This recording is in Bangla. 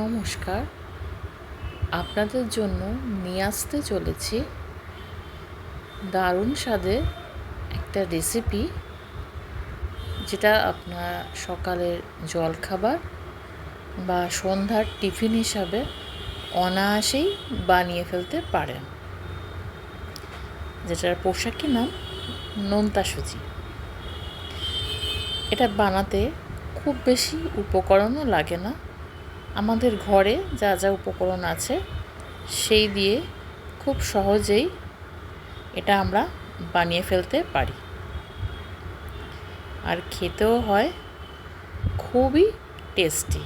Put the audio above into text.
নমস্কার, আপনাদের জন্য নিয়ে আসতে চলেছি দারুণ স্বাদের একটা রেসিপি, যেটা আপনার সকালের জলখাবার বা সন্ধ্যার টিফিন হিসাবে অনায়াসেই বানিয়ে ফেলতে পারেন, যেটার পোশাকি নাম নোনতা সুজি। এটা বানাতে খুব বেশি উপকরণও লাগে না। আমাদের ঘরে যা যা উপকরণ আছে সেই দিয়ে খুব সহজেই এটা আমরা বানিয়ে ফেলতে পারি, আর খেতেও হয় খুবই টেস্টি।